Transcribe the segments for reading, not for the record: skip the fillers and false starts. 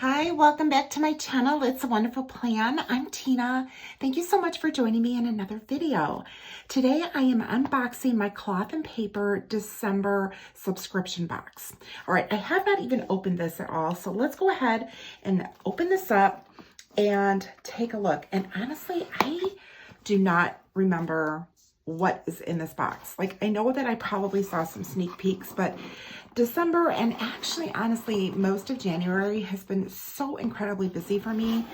Hi, welcome back to my channel. It's a Wonderful Plan. I'm Tina. Thank you so much for joining me in another video. Today I am unboxing my Cloth and Paper December subscription box. All right, I have not even opened this at all, so let's go ahead and open this up and take a look. And honestly, I do not remember what is in this box. Like, I know that I probably saw some sneak peeks, but December and actually, honestly, most of January has been so incredibly busy for me.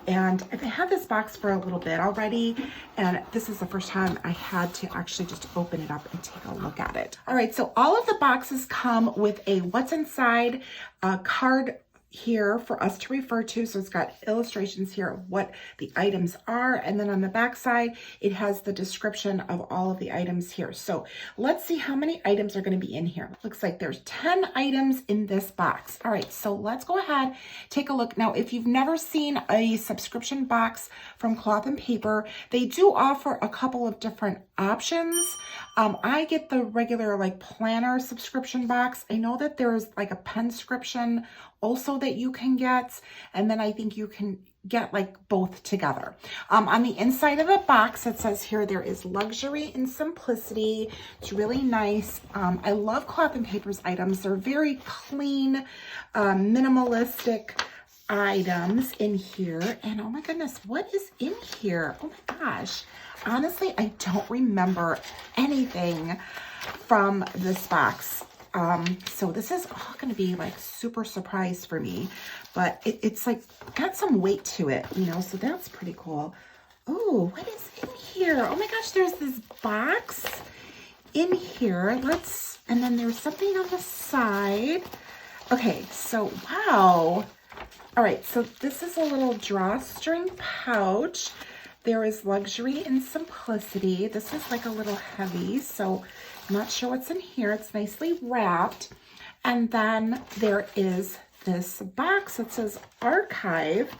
And I've had this box for a little bit already, and this is the first time I had to actually just open it up and take a look at it. All right, so all of the boxes come with a what's inside card here for us to refer to. So it's got illustrations here of what the items are, and then on the back side it has the description of all of the items here. So let's see how many items are going to be in here. Looks like there's 10 items in this box. All right, so let's go ahead, take a look. Now, if you've never seen a subscription box from Cloth and Paper, they do offer a couple of different options. I get the regular like planner subscription box. I know that there's like a penscription also that you can get, and then I think you can get like both together. On the inside of the box, it says here there is luxury and simplicity. It's really nice. I love Cloth and Paper's items. They're very clean, minimalistic items in here. And oh my goodness, what is in here? Oh my gosh. Honestly, I don't remember anything from this box. So this is all going to be like super surprise for me, but it's like got some weight to it, you know, so that's pretty cool. Oh, what is in here? Oh my gosh, there's this box in here. And then there's something on the side. Okay, so wow. All right, so this is a little drawstring pouch. There is luxury and simplicity. This is like a little heavy, so I'm not sure what's in here. It's nicely wrapped. And then there is this box that says archive,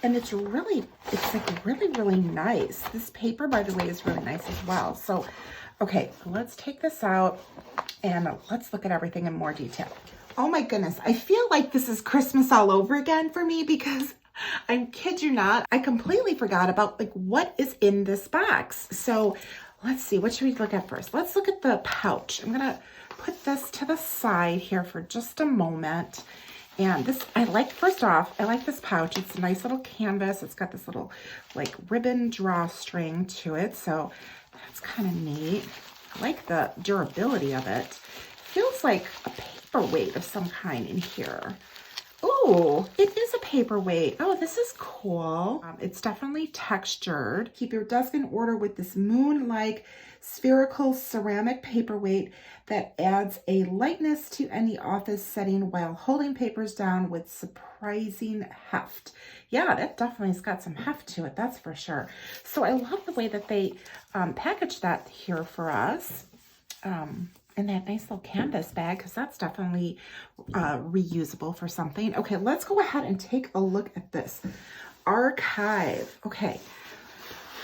and it's like really nice. This paper, by the way, is really nice as well. So, okay, let's take this out and let's look at everything in more detail. Oh my goodness, I feel like this is Christmas all over again for me because I kid you not, I completely forgot about like what is in this box. So let's see, what should we look at first? Let's look at the pouch. I'm gonna put this to the side here for just a moment. And this, first off, I like this pouch. It's a nice little canvas. It's got this little like ribbon drawstring to it. So that's kind of neat. I like the durability of it. Feels like a paperweight of some kind in here. Oh, it is a paperweight. Oh, this is cool. It's definitely textured. Keep your desk in order with this moon-like spherical ceramic paperweight that adds a lightness to any office setting while holding papers down with surprising heft. Yeah, that definitely has got some heft to it, that's for sure. So I love the way that they packaged that here for us. And that nice little canvas bag, because that's definitely reusable for something. Okay, let's go ahead and take a look at this. Archive. Okay.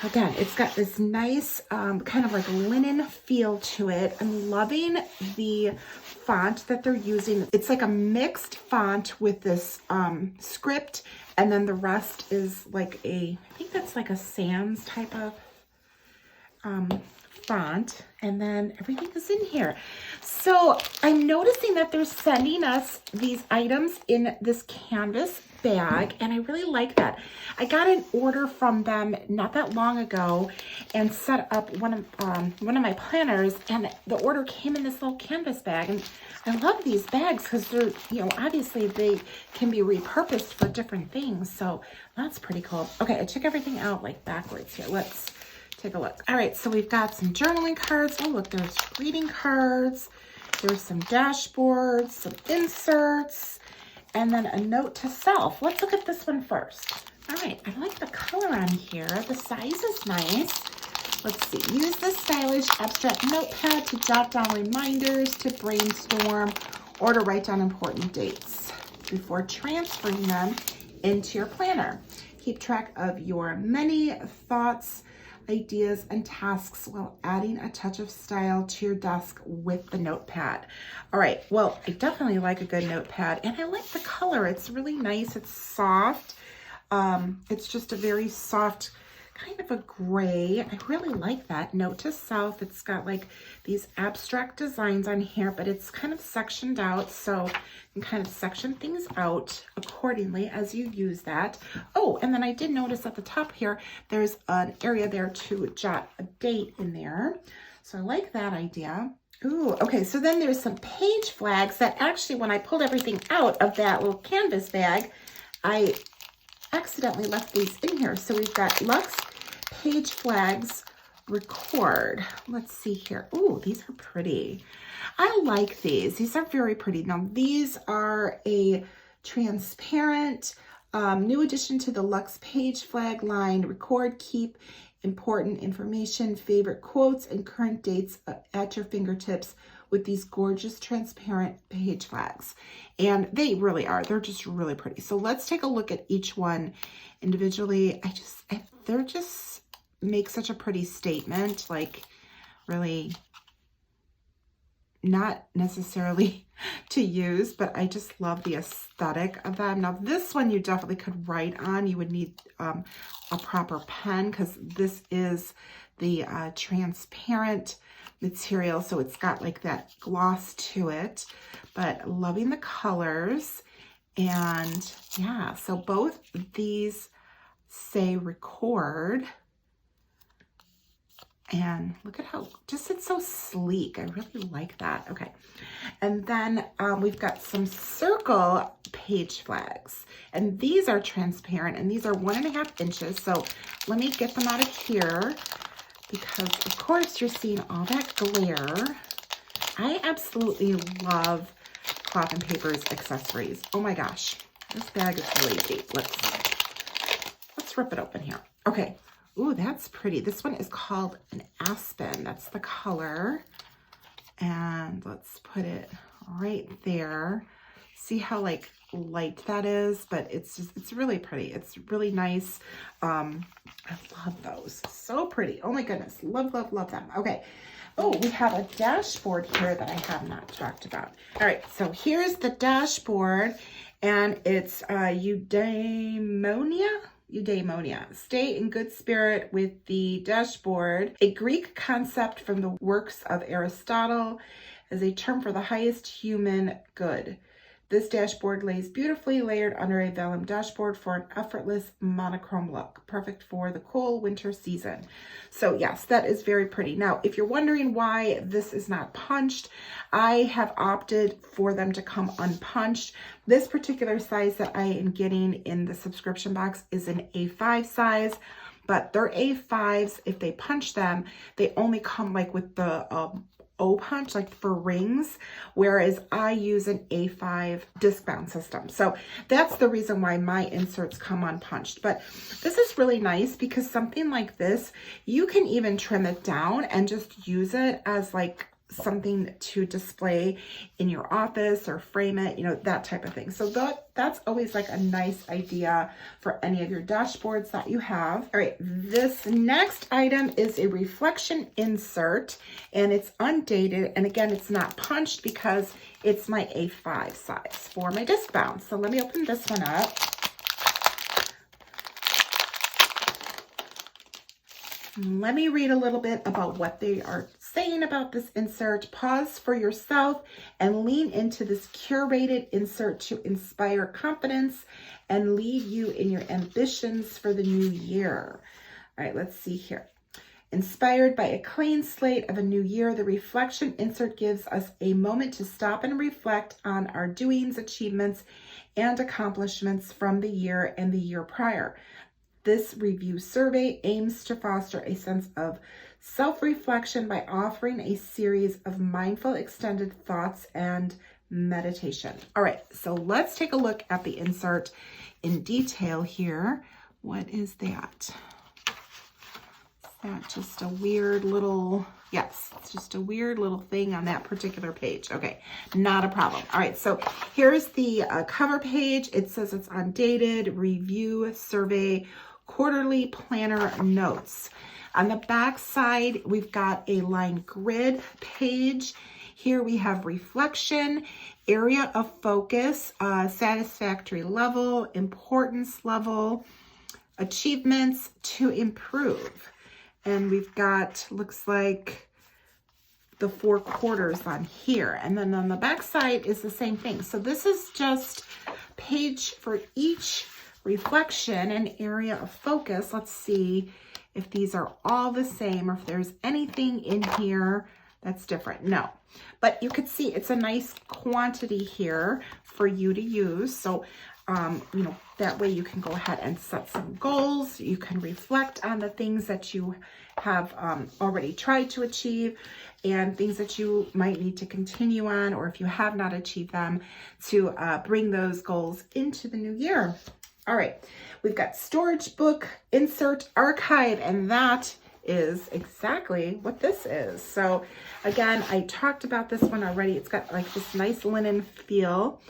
Again, it's got this nice kind of like linen feel to it. I'm loving the font that they're using. It's like a mixed font with this script, and then the rest is like I think that's like a sans type of font, and then everything is in here. So I'm noticing that they're sending us these items in this canvas bag, and I really like that. I got an order from them not that long ago and set up one of my planners, and the order came in this little canvas bag. And I love these bags because they're, you know, obviously they can be repurposed for different things, so that's pretty cool. Okay, I took everything out like backwards here. Let's take a look. All right, so we've got some journaling cards. Oh, look, there's greeting cards. There's some dashboards, some inserts, and then a note to self. Let's look at this one first. All right, I like the color on here. The size is nice. Let's see. Use this stylish abstract notepad to jot down reminders, to brainstorm, or to write down important dates before transferring them into your planner. Keep track of your many thoughts ideas and tasks while adding a touch of style to your desk with the notepad. All right, well, I definitely like a good notepad, and I like the color. It's really nice. It's soft. It's just a very soft kind of a gray. I really like that. Note to self, it's got like these abstract designs on here, but it's kind of sectioned out, so you can kind of section things out accordingly as you use that. Oh, and then I did notice at the top here, there's an area there to jot a date in there. So I like that idea. Ooh, okay, so then there's some page flags that actually, when I pulled everything out of that little canvas bag, I accidentally left these in here. So we've got Luxe Page Flags Record. Let's see here. Ooh, these are pretty. I like these. These are very pretty. Now, these are a transparent new addition to the Luxe Page Flag line. Record, keep important information, favorite quotes, and current dates at your fingertips with these gorgeous transparent page flags. And they really are. They're just really pretty. So let's take a look at each one individually. They're just make such a pretty statement, like really not necessarily to use, but I just love the aesthetic of them. Now this one you definitely could write on. You would need a proper pen because this is the transparent material, so it's got like that gloss to it, but loving the colors. And yeah, so both these say record, and look at how just it's so sleek. I really like that. Okay, and then we've got some circle page flags, and these are transparent, and these are 1.5 inches. So let me get them out of here, because of course you're seeing all that glare. I absolutely love Cloth and Paper's accessories. Oh my gosh, this bag is really deep. Let's rip it open here. Okay. Ooh, that's pretty. This one is called an Aspen. That's the color. And let's put it right there. See how like light that is, but it's really pretty. It's really nice. I love those. So pretty. Oh my goodness. Love, love, love them. Okay. Oh, we have a dashboard here that I have not talked about. All right. So here's the dashboard, and it's eudaimonia. Stay in good spirit with the dashboard, a Greek concept from the works of Aristotle as a term for the highest human good. This dashboard lays beautifully layered under a vellum dashboard for an effortless monochrome look, perfect for the cool winter season. So yes, that is very pretty. Now, if you're wondering why this is not punched, I have opted for them to come unpunched. This particular size that I am getting in the subscription box is an A5 size, but they're A5s. If they punch them, they only come like with the O punch, like for rings, whereas I use an A5 disc bound system. So that's the reason why my inserts come unpunched. But this is really nice because something like this, you can even trim it down and just use it as like something to display in your office or frame it, you know, that type of thing. So that's always like a nice idea for any of your dashboards that you have. All right, this next item is a reflection insert, and it's undated. And again, it's not punched because it's my A5 size for my disc bound. So let me open this one up. Let me read a little bit about what they are saying about this insert. Pause for yourself and lean into this curated insert to inspire confidence and lead you in your ambitions for the new year. All right, let's see here. Inspired by a clean slate of a new year, the reflection insert gives us a moment to stop and reflect on our doings, achievements, and accomplishments from the year and the year prior. This review survey aims to foster a sense of self-reflection by offering a series of mindful extended thoughts and meditation. All right, so let's take a look at the insert in detail here. What is that? Is that just a weird little, yes, it's just a weird little thing on that particular page. Okay, not a problem. All right, so here's the cover page. It says it's undated, review survey, quarterly planner notes. On the back side, we've got a line grid page. Here we have reflection, area of focus, satisfactory level, importance level, achievements to improve. And we've got, looks like, the 4 quarters on here. And then on the back side is the same thing. So this is just page for each reflection and area of focus. Let's see if these are all the same or if there's anything in here that's different. No, but you could see it's a nice quantity here for you to use. So, you know, that way you can go ahead and set some goals. You can reflect on the things that you have already tried to achieve and things that you might need to continue on, or if you have not achieved them, to bring those goals into the new year. All right, we've got storage book, insert, archive, and that is exactly what this is. So again, I talked about this one already. It's got like this nice linen feel,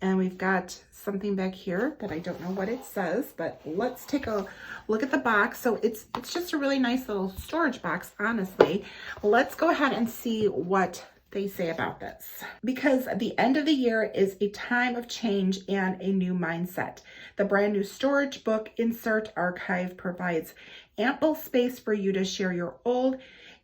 and we've got something back here that I don't know what it says, but let's take a look at the box. So it's just a really nice little storage box, honestly. Let's go ahead and see what they say about this. Because the end of the year is a time of change and a new mindset. The brand new storage book insert archive provides ample space for you to share your old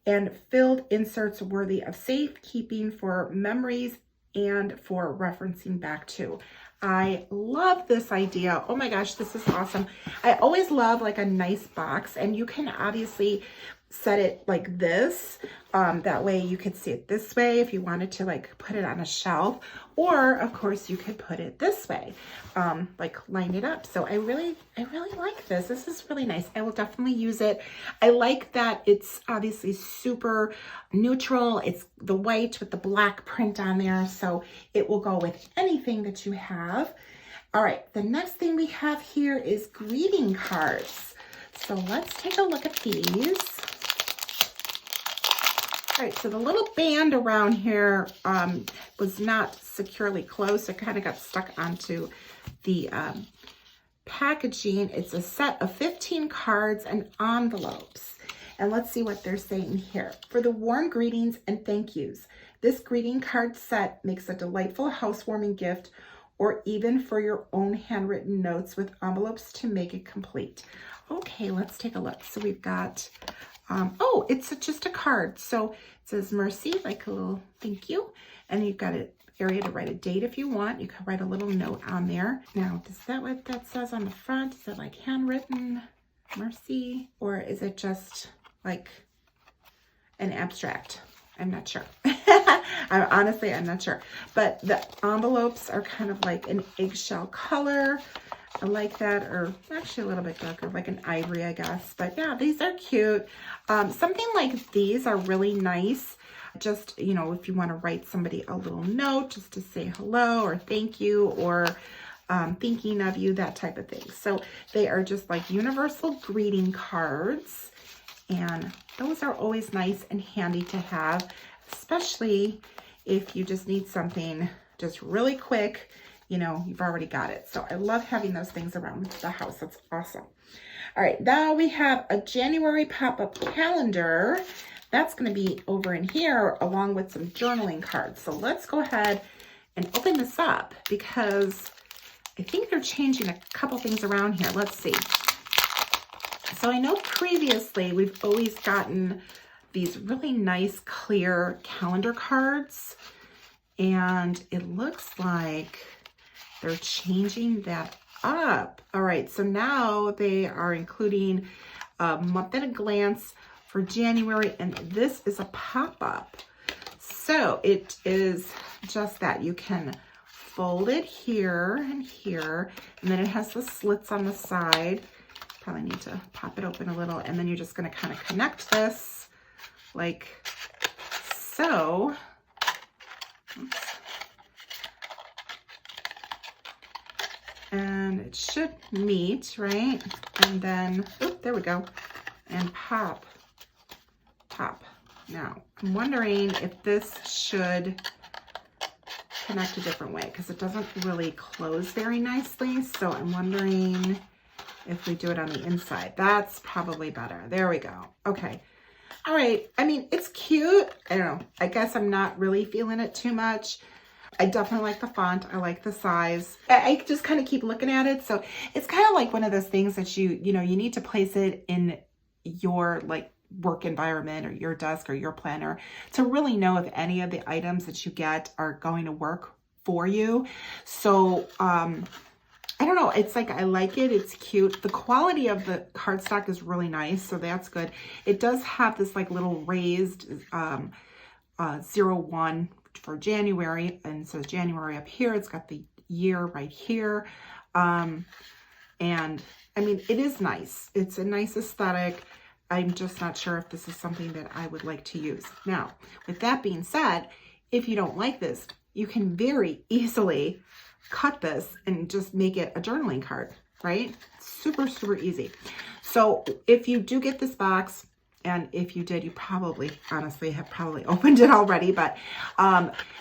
and filled inserts worthy of safekeeping for memories and for referencing back to. I love this idea. Oh my gosh, this is awesome. I always love like a nice box, and you can obviously set it like this. That way you could see it this way if you wanted to like put it on a shelf, or of course you could put it this way, like line it up. So I really like this. This is really nice. I will definitely use it. I like that it's obviously super neutral. It's the white with the black print on there, so it will go with anything that you have. All right, the next thing we have here is greeting cards. So let's take a look at these. All right, so the little band around here was not securely closed. It kind of got stuck onto the packaging. It's a set of 15 cards and envelopes. And let's see what they're saying here. For the warm greetings and thank yous, this greeting card set makes a delightful housewarming gift, or even for your own handwritten notes with envelopes to make it complete. Okay, let's take a look. So we've got, oh, it's just a card. So it says Mercy, like a little thank you. And you've got an area to write a date if you want. You can write a little note on there. Now, is that what that says on the front? Is it like handwritten Mercy? Or is it just like an abstract? I'm not sure. Honestly, I'm not sure. But the envelopes are kind of like an eggshell color. I like that, or actually a little bit darker, like an ivory, I guess. But yeah, these are cute. Something like these are really nice. Just, you know, if you want to write somebody a little note just to say hello or thank you, or thinking of you, that type of thing. So they are just like universal greeting cards. And those are always nice and handy to have, especially if you just need something just really quick. You know, you've already got it. So I love having those things around the house. That's awesome. All right, now we have a January pop-up calendar. That's going to be over in here along with some journaling cards. So let's go ahead and open this up, because I think they're changing a couple things around here. Let's see. So I know previously we've always gotten these really nice clear calendar cards, and it looks like they're changing that up. All right, so now they are including a month at a glance for January, and this is a pop-up. So it is just that you can fold it here and here, and then it has the slits on the side. Probably need to pop it open a little, and then you're just going to kind of connect this like so. Oops. And it should meet, right? And then, oh, there we go. And pop. Now, I'm wondering if this should connect a different way, because it doesn't really close very nicely. So I'm wondering if we do it on the inside. That's probably better. There we go. Okay. All right. I mean, it's cute. I don't know. I guess I'm not really feeling it too much. I definitely like the font. I like the size. I just kind of keep looking at it. So it's kind of like one of those things that you need to place it in your like work environment or your desk or your planner to really know if any of the items that you get are going to work for you. So, I don't know. It's like, I like it. It's cute. The quality of the cardstock is really nice. So that's good. It does have this like little raised 01 for January. And so January up here, it's got the year right here. And I mean, it is nice. It's a nice aesthetic. I'm just not sure if this is something that I would like to use. Now, with that being said, if you don't like this, you can very easily cut this and just make it a journaling card, right? Super, super easy. So if you do get this box, and if you did, you probably, honestly, have probably opened it already, but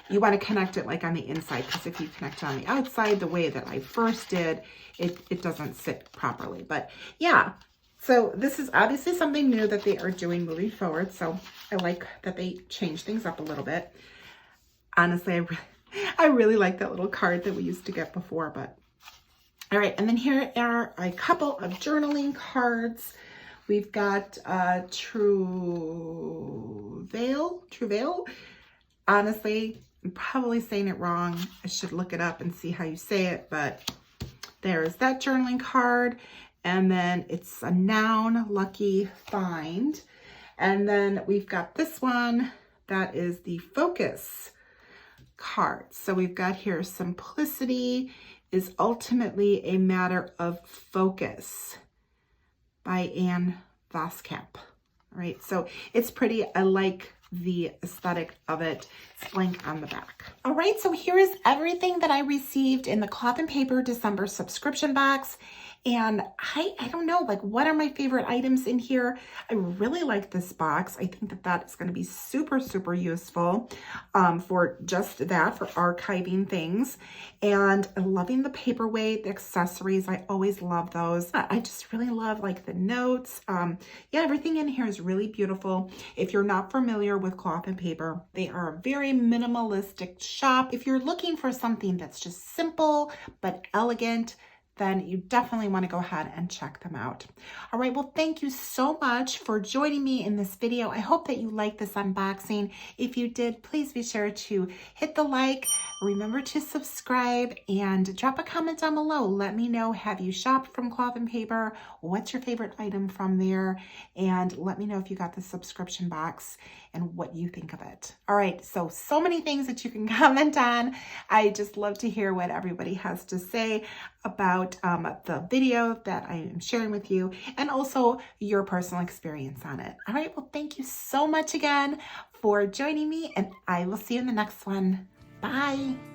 you want to connect it like on the inside, because if you connect it on the outside, the way that I first did, it doesn't sit properly. But yeah, so this is obviously something new that they are doing moving forward. So I like that they changed things up a little bit. Honestly, I really like that little card that we used to get before, but all right. And then here are a couple of journaling cards. We've got True Veil. Honestly, I'm probably saying it wrong. I should look it up and see how you say it, but there's that journaling card. And then it's a noun, lucky find. And then we've got this one that is the focus card. So we've got here, simplicity is ultimately a matter of focus, by Anne Voskamp. All right, so it's pretty. I like the aesthetic of it. It's blank on the back. All right, so here is everything that I received in the Cloth and Paper December subscription box. And I don't know, like, what are my favorite items in here? I really like this box. I think that that is going to be super, super useful for just that, for archiving things. And I'm loving the paperweight, the accessories. I always love those. I just really love like the notes. Yeah, everything in here is really beautiful. If you're not familiar with Cloth and Paper, they are a very minimalistic shop. If you're looking for something that's just simple but elegant, then you definitely want to go ahead and check them out. All right, well, thank you so much for joining me in this video. I hope that you liked this unboxing. If you did, please be sure to hit the like, remember to subscribe, and drop a comment down below. Let me know, have you shopped from Cloth and Paper? What's your favorite item from there? And let me know if you got the subscription box and what you think of it. All right, so many things that you can comment on. I just love to hear what everybody has to say about the video that I am sharing with you, and also your personal experience on it. All right, well, thank you so much again for joining me, and I will see you in the next one. Bye.